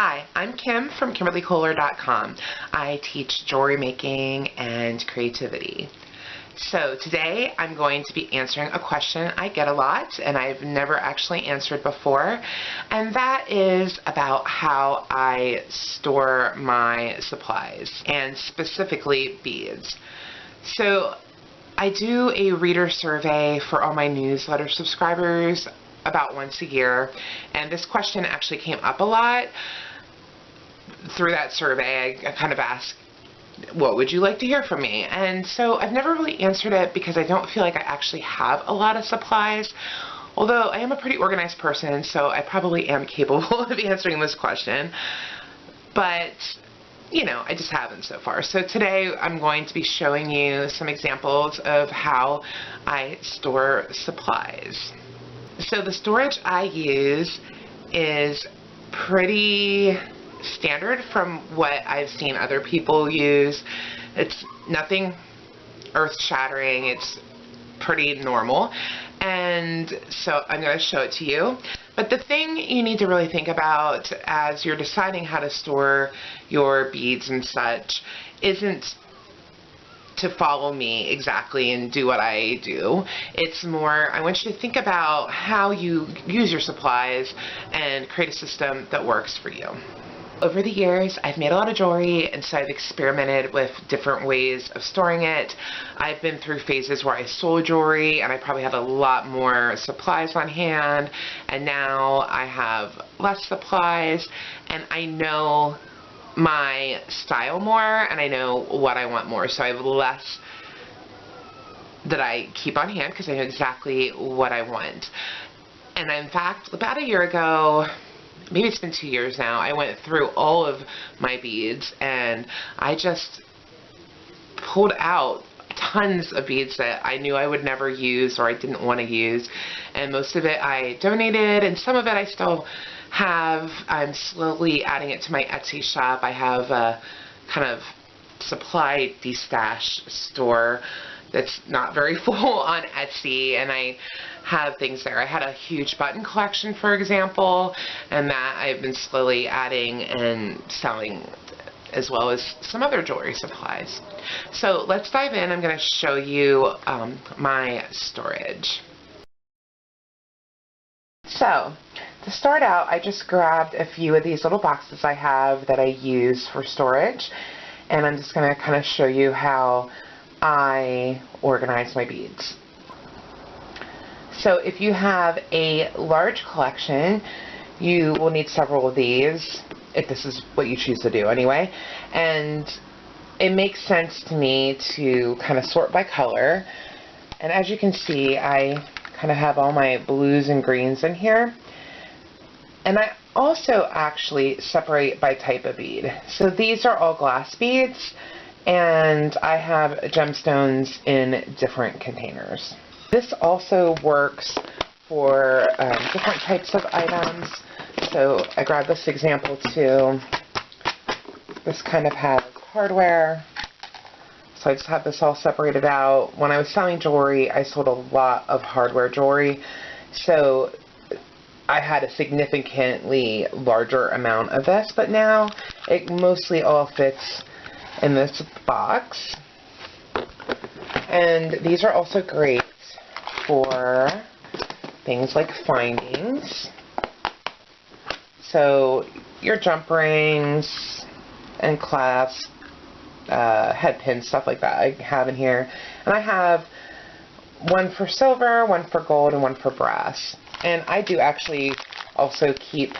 Hi, I'm Kim from KimberlyKoehler.com. I teach jewelry making and creativity. So today I'm going to be answering a question I get a lot and I've never actually answered before, and that is about how I store my supplies, and specifically beads. So I do a reader survey for all my newsletter subscribers about once a year, and this question actually came up a lot. Through that survey, I kind of asked, what would you like to hear from me? And so I've never really answered it because I don't feel like I actually have a lot of supplies, although I am a pretty organized person, so I probably am capable of answering this question. But you know, I just haven't so far. So today I'm going to be showing you some examples of how I store supplies. So the storage I use is pretty standard from what I've seen other people use. It's nothing earth-shattering. It's pretty normal. And so I'm going to show it to you. But the thing you need to really think about as you're deciding how to store your beads and such isn't to follow me exactly and do what I do. It's more, I want you to think about how you use your supplies and create a system that works for you. Over the years, I've made a lot of jewelry, and so I've experimented with different ways of storing it. I've been through phases where I sold jewelry and I probably had a lot more supplies on hand, and now I have less supplies, and I know my style more and I know what I want more, so I have less that I keep on hand because I know exactly what I want. And in fact, about a year ago, maybe it's been 2 years now, I went through all of my beads and I just pulled out tons of beads that I knew I would never use or I didn't want to use, and most of it I donated, and some of it I still have. I'm slowly adding it to my Etsy shop. I have a kind of supply de-stash store that's not very full on Etsy, and I have things there. I had a huge button collection, for example, and that I've been slowly adding and selling, as well as some other jewelry supplies. So let's dive in. I'm going to show you my storage. So to start out, I just grabbed a few of these little boxes I have that I use for storage, and I'm just going to kind of show you how I organize my beads. So if you have a large collection, you will need several of these, if this is what you choose to do anyway, and it makes sense to me to kind of sort by color. And as you can see, I kind of have all my blues and greens in here, and I also actually separate by type of bead. So these are all glass beads, and I have gemstones in different containers. This also works for different types of items. So I grabbed this example too. This kind of has hardware. So I just have this all separated out. When I was selling jewelry, I sold a lot of hardware jewelry. So I had a significantly larger amount of this, but now it mostly all fits in this box. And these are also great for things like findings. So your jump rings and clasps, head pins, stuff like that I have in here. And I have one for silver, one for gold, and one for brass. And I do actually also keep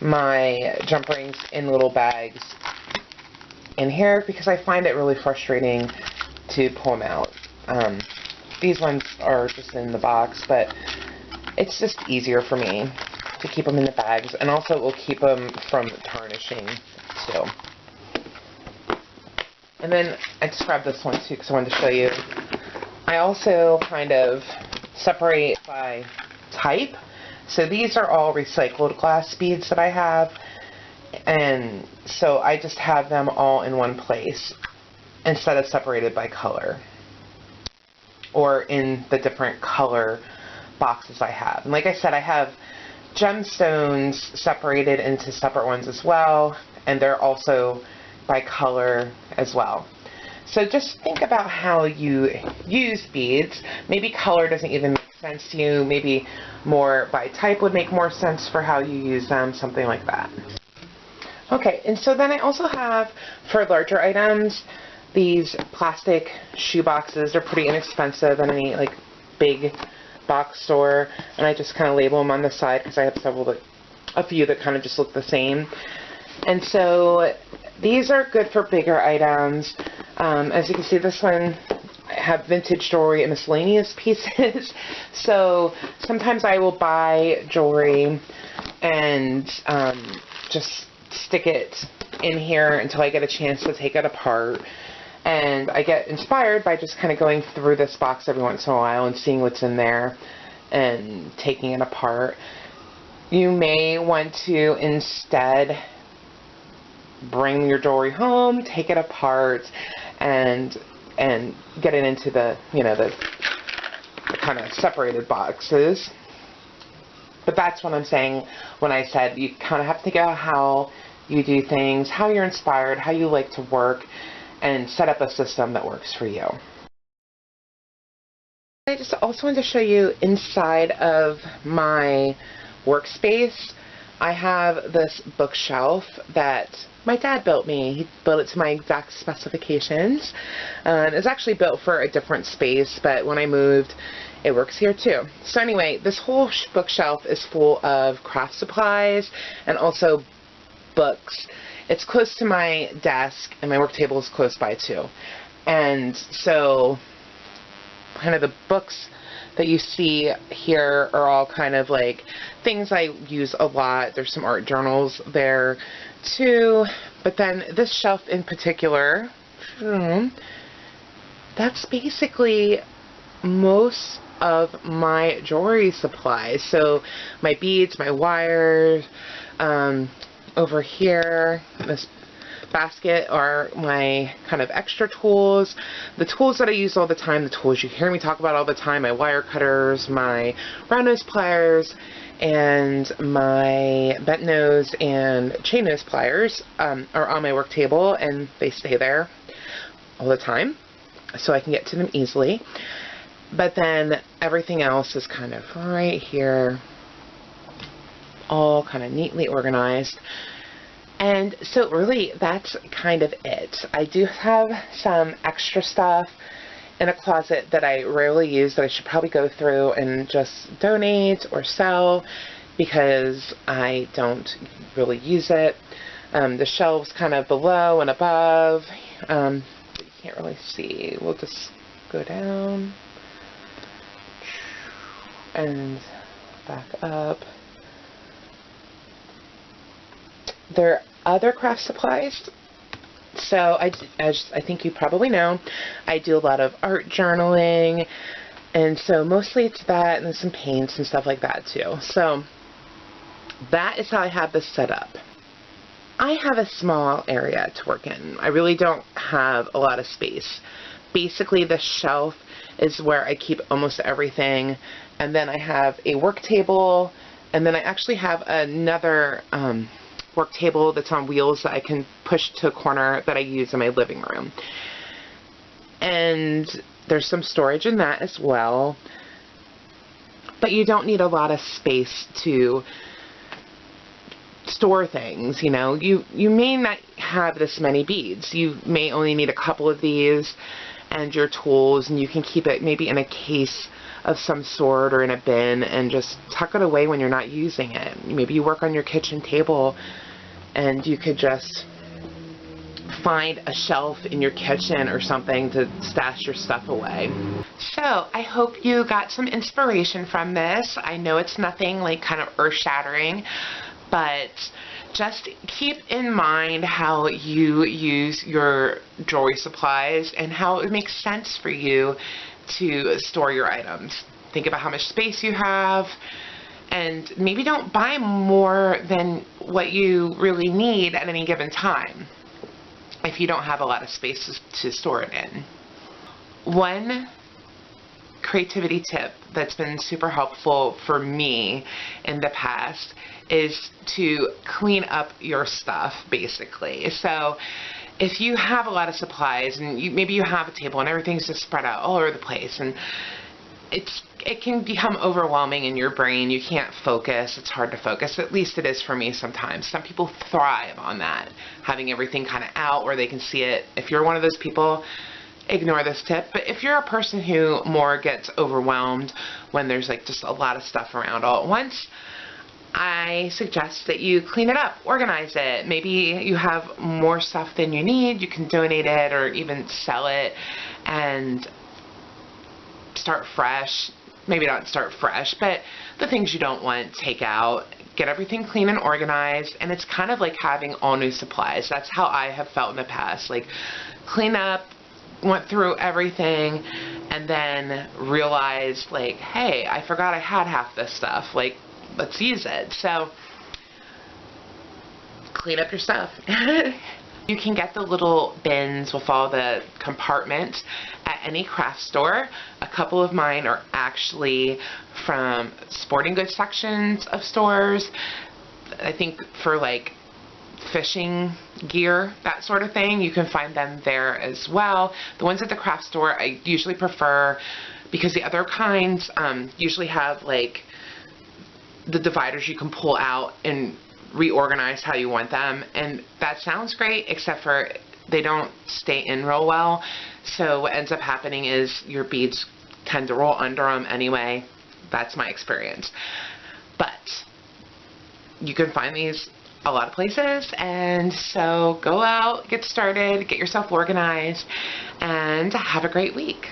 my jump rings in little bags in here because I find it really frustrating to pull them out. These ones are just in the box, but it's just easier for me to keep them in the bags, and also it will keep them from tarnishing too. And then I just grabbed this one too because I wanted to show you. I also kind of separate by type. So these are all recycled glass beads that I have, and so I just have them all in one place instead of separated by color or in the different color boxes I have. And like I said, I have gemstones separated into separate ones as well, and they're also by color as well. So just think about how you use beads. Maybe color doesn't even make sense to you. Maybe more by type would make more sense for how you use them, something like that. Okay, and so then I also have, for larger items, these plastic shoe boxes. They're pretty inexpensive in any like big box store, and I just kind of label them on the side because I have a few that kind of just look the same. And so these are good for bigger items. As you can see, this one I have vintage jewelry and miscellaneous pieces. So sometimes I will buy jewelry and just stick it in here until I get a chance to take it apart. And I get inspired by just kind of going through this box every once in a while and seeing what's in there and taking it apart. You may want to instead bring your jewelry home, take it apart, and get it into the, you know, the kind of separated boxes. But that's what I'm saying when I said you kind of have to think about how you do things, how you're inspired, how you like to work, and set up a system that works for you. I just also wanted to show you inside of my workspace. I have this bookshelf that my dad built me. He built it to my exact specifications. It's actually built for a different space, but when I moved, it works here too. So anyway, this whole bookshelf is full of craft supplies and also books. It's close to my desk, and my work table is close by too. And so kind of the books that you see here are all kind of like things I use a lot. There's some art journals there too. But then this shelf in particular, that's basically most of my jewelry supplies. So my beads, my wires, over here, this basket are my kind of extra tools. The tools that I use all the time, the tools you hear me talk about all the time, my wire cutters, my round nose pliers, and my bent nose and chain nose pliers are on my work table, and they stay there all the time so I can get to them easily. But then everything else is kind of right here, all kind of neatly organized. And so really that's kind of it. I do have some extra stuff in a closet that I rarely use that I should probably go through and just donate or sell because I don't really use it. The shelves kind of below and above, you can't really see. We'll just go down and back up. There are other craft supplies. So as I think you probably know, I do a lot of art journaling, and so mostly it's that and some paints and stuff like that too. So that is how I have this set up. I have a small area to work in. I really don't have a lot of space. Basically, the shelf is where I keep almost everything, and then I have a work table, and then I actually have another work table that's on wheels that I can push to a corner that I use in my living room. And there's some storage in that as well. But you don't need a lot of space to store things, you know. You may not have this many beads. You may only need a couple of these and your tools, and you can keep it maybe in a case of some sort or in a bin and just tuck it away when you're not using it. Maybe you work on your kitchen table and you could just find a shelf in your kitchen or something to stash your stuff away. So I hope you got some inspiration from this. I know it's nothing like kind of earth-shattering, but just keep in mind how you use your jewelry supplies and how it makes sense for you to store your items. Think about how much space you have, and maybe don't buy more than what you really need at any given time if you don't have a lot of space to store it in. One creativity tip that's been super helpful for me in the past is to clean up your stuff, basically. So if you have a lot of supplies and maybe you have a table and everything's just spread out all over the place, and it can become overwhelming in your brain. You can't focus. It's hard to focus. At least it is for me sometimes. Some people thrive on that, having everything kind of out where they can see it. If you're one of those people, ignore this tip. But if you're a person who more gets overwhelmed when there's like just a lot of stuff around all at once, I suggest that you clean it up, organize it. Maybe you have more stuff than you need. You can donate it or even sell it and start fresh. Maybe not start fresh, but the things you don't want, take out. Get everything clean and organized, and it's kind of like having all new supplies. That's how I have felt in the past. Like, clean up, went through everything, and then realized, like, hey, I forgot I had half this stuff. Like, let's use it. So, clean up your stuff. You can get the little bins with all the compartments at any craft store. A couple of mine are actually from sporting goods sections of stores. I think for like fishing gear, that sort of thing, you can find them there as well. The ones at the craft store I usually prefer, because the other kinds usually have like the dividers you can pull out and reorganize how you want them, and that sounds great, except for they don't stay in real well. So what ends up happening is your beads tend to roll under them anyway. That's my experience. But you can find these a lot of places, and so go out, get started, get yourself organized, and have a great week.